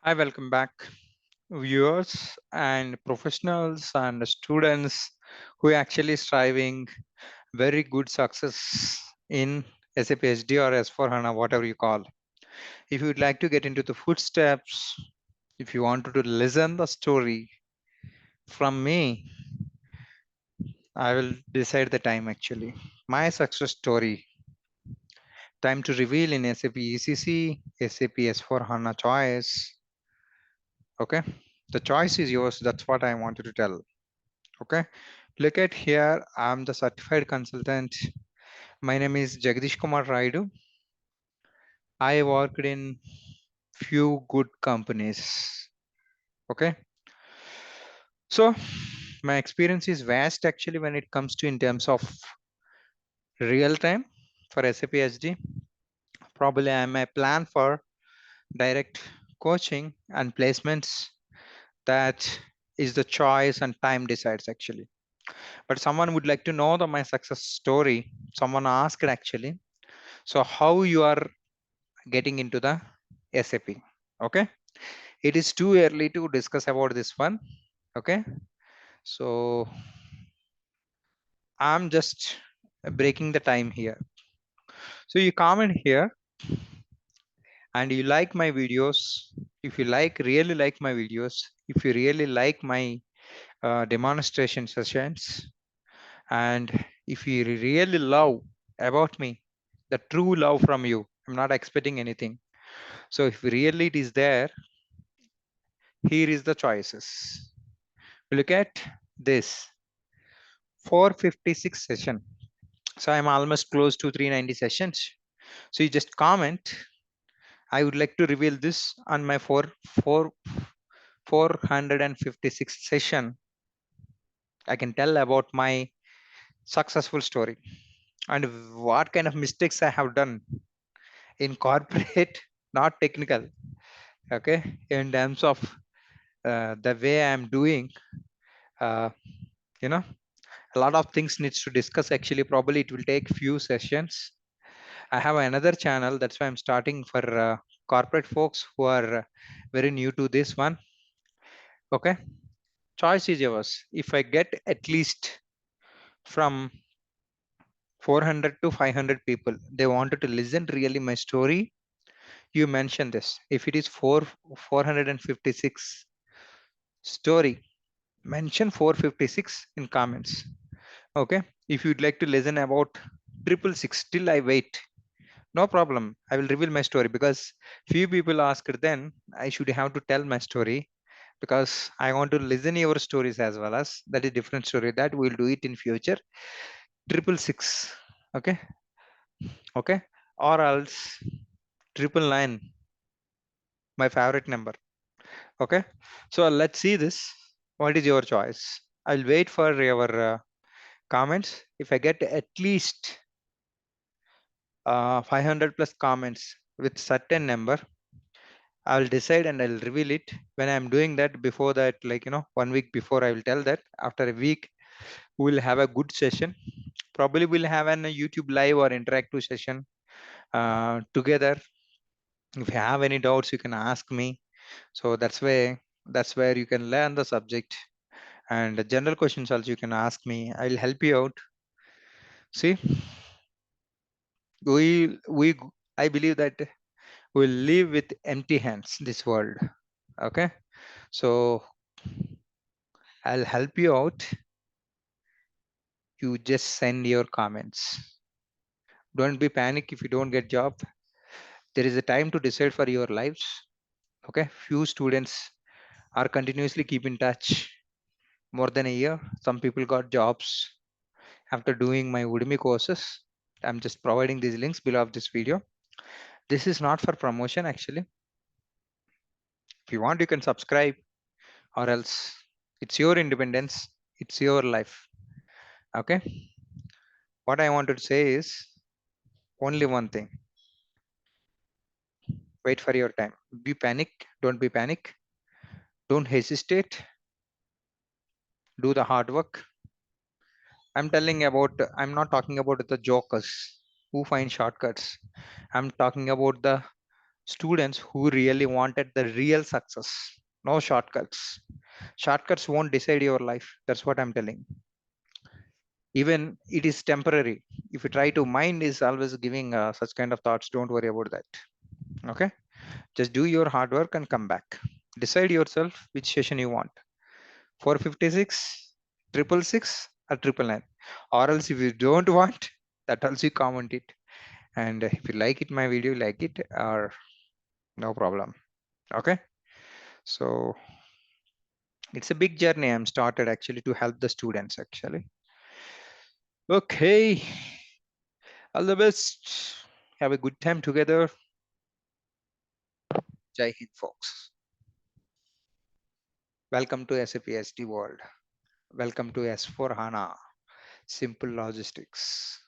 Hi, welcome back, viewers and professionals and students who are actually striving very good success in SAP SD or S4 HANA, whatever you call. If you would like to get into the footsteps, if you wanted to listen the story from me, I will decide the time actually. My success story, time to reveal in SAP ECC, SAP S4 HANA choice. Okay, the choice is yours. That's what I wanted to tell. Okay, look at here. I'm the certified consultant. My name is Jagdish Kumar Raidu. I worked in few good companies. Okay, so my experience is vast actually when it comes to in terms of real time for SAP SD. Probably I may plan for direct coaching and placements. That is the choice and time decides actually. But someone would like to know my success story. Someone asked actually. So how you are getting into the SAP? Okay, it is too early to discuss about this one. Okay, so I'm just breaking the time here. So you comment here and you like my videos. If you really like my videos, if you really like my demonstration sessions, and if you really love about me, the true love from you, I'm not expecting anything. So if really it is there, here is the choices. Look at this 456 session. So I'm almost close to 390 sessions. So you just comment. I would like to reveal this on my 456 session. I can tell about my successful story and what kind of mistakes I have done in corporate, not technical. Okay, in terms of the way I'm doing, uh, you know, a lot of things needs to discuss. Actually, probably it will take few sessions. I have another channel. That's why I'm starting for corporate folks who are very new to this one. Okay, choice is yours. If I get at least from 400 to 500 people, they wanted to listen really my story. You mention this. If it is 456 story, mention 456 in comments. Okay. If you'd like to listen about 666, still I wait. No problem. I will reveal my story because few people asked then I should have to tell my story because I want to listen your stories as well as that is different story that we'll do it in future. 666. Okay. Okay. Or else 999, my favorite number. Okay. So let's see this. What is your choice? I'll wait for your comments. If I get at least 500 plus comments with certain number, I'll decide and I'll reveal it. When I'm doing that, before that, like 1 week before, I will tell that after a week we'll have a good session. Probably we'll have an YouTube live or interactive session together. If you have any doubts, you can ask me. So that's where you can learn the subject, and the general questions also you can ask me. I'll help you out. See, we I believe that we'll live with empty hands this world. Okay, so I'll help you out. You just send your comments. Don't be panic if you don't get job. There is a time to decide for your lives. Okay, few students are continuously keep in touch more than a year. Some people got jobs after doing my Udemy courses. I'm just providing these links below of this video. This is not for promotion actually. If you want, you can subscribe, or else it's your independence, it's your life. Okay, what I wanted to say is only one thing: wait for your time. Be panic, don't be panic, don't hesitate, do the hard work. I'm not talking about the jokers who find shortcuts. I'm talking about the students who really wanted the real success. No shortcuts. Shortcuts won't decide your life. That's what I'm telling. Even it is temporary. If you try to, mind is always giving such kind of thoughts. Don't worry about that. Okay. Just do your hard work and come back. Decide yourself which session you want. 456, 666, or 999. Or else if you don't want, that also you comment it. And if you like it, my video, like it, or no problem. Okay. So it's a big journey I'm started actually to help the students actually. Okay. All the best. Have a good time together. Jai Hind, folks. Welcome to SAP SD world. Welcome to S4 HANA. Simple logistics.